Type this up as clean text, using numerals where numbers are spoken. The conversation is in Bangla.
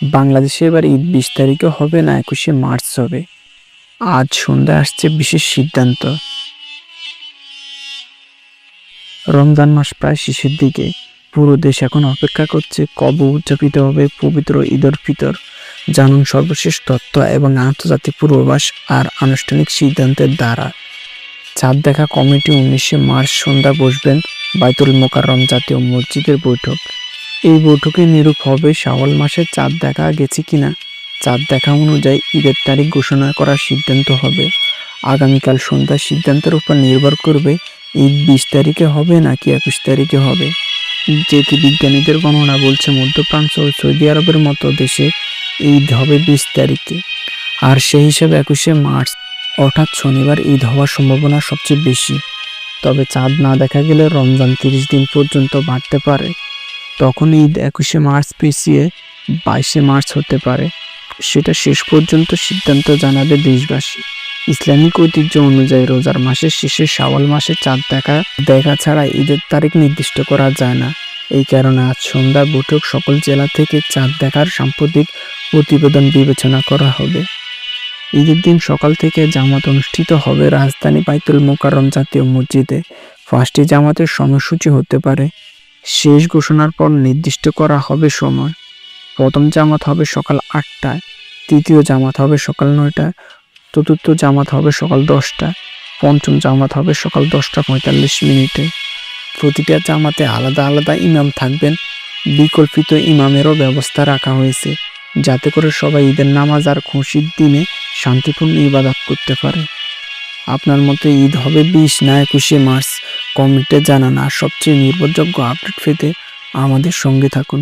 বাংলাদেশে এবার ঈদ 20 তারিখে হবে না 21শে মার্চ হবে। আজ সন্ধ্যায় আসছে বিশেষ সিদ্ধান্ত। রমজান মাস প্রায় শেষের দিকে। পুরো দেশ এখন অপেক্ষা করছে কবে উদযাপিত হবে পবিত্র ঈদুল ফিতর। জানুন সর্বশেষ তথ্য এবং আন্তর্জাতিক পূর্বাভাস আর আনুষ্ঠানিক সিদ্ধান্তের দ্বারা। চাঁদ দেখা কমিটি 19শে মার্চ সন্ধ্যা বসবেন বাইতুল মোকাররম জাতীয় মসজিদের বৈঠক। এই বৈঠকে নিরূপ হবে শাওয়াল মাসে চাঁদ দেখা গেছে কিনা। চাঁদ দেখা অনুযায়ী ঈদের তারিখ ঘোষণা করার সিদ্ধান্ত হবে। আগামীকাল সন্ধ্যার সিদ্ধান্তের উপর নির্ভর করবে ঈদ 20 তারিখে হবে নাকি 21 তারিখে হবে। জ্যোতির্বিজ্ঞানীদের গণনা বলছে মধ্যপ্রাচ্য ও সৌদি আরবের মতো দেশে ঈদ হবে 20 তারিখে, আর সেই হিসেবে 21শে মার্চ অর্থাৎ শনিবার ঈদ হওয়ার সম্ভাবনা সবচেয়ে বেশি। তবে চাঁদ না দেখা গেলে রমজান 30 দিন পর্যন্ত বাড়তে পারে। তখন ঈদ 21শে মার্চ পিছিয়ে 22শে মার্চ হতে পারে। সেটা শেষ পর্যন্ত সিদ্ধান্ত জানাবে দেশবাসী। ইসলামিক ঐতিহ্য অনুযায়ী রোজার মাসের শেষে শাওয়াল মাসে চাঁদ দেখা ছাড়া ঈদের তারিখ নির্দিষ্ট করা যায় না। এই কারণে আজ সন্ধ্যা বৈঠক সকল জেলা থেকে চাঁদ দেখার সাম্প্রতিক প্রতিবেদন বিবেচনা করা হবে। ঈদের দিন সকাল থেকে জামাত অনুষ্ঠিত হবে রাজধানী বাইতুল মোকাররম জাতীয় মসজিদে। 5টি জামাতের সময়সূচি হতে পারে। শেষ ঘোষণার পর নির্দিষ্ট করা হবে সময়। প্রথম জামাত হবে সকাল 8টায়, তৃতীয় জামাত হবে সকাল 9টায়, চতুর্থ জামাত হবে সকাল 10টায়, পঞ্চম জামাত হবে সকাল 10টা 45 মিনিটে। প্রতিটা জামাতে আলাদা আলাদা ইমাম থাকবেন। বিকল্পিত ইমামেরও ব্যবস্থা রাখা হয়েছে, যাতে করে সবাই ঈদের নামাজ আর খুশির দিনে শান্তিপূর্ণ ইবাদত করতে পারে। আপনার মতে ঈদ হবে 20 না 21শে মার্চ? কমেন্টে জানান। আর সবচেয়ে নির্ভরযোগ্য আপডেট পেতে আমাদের সঙ্গে থাকুন।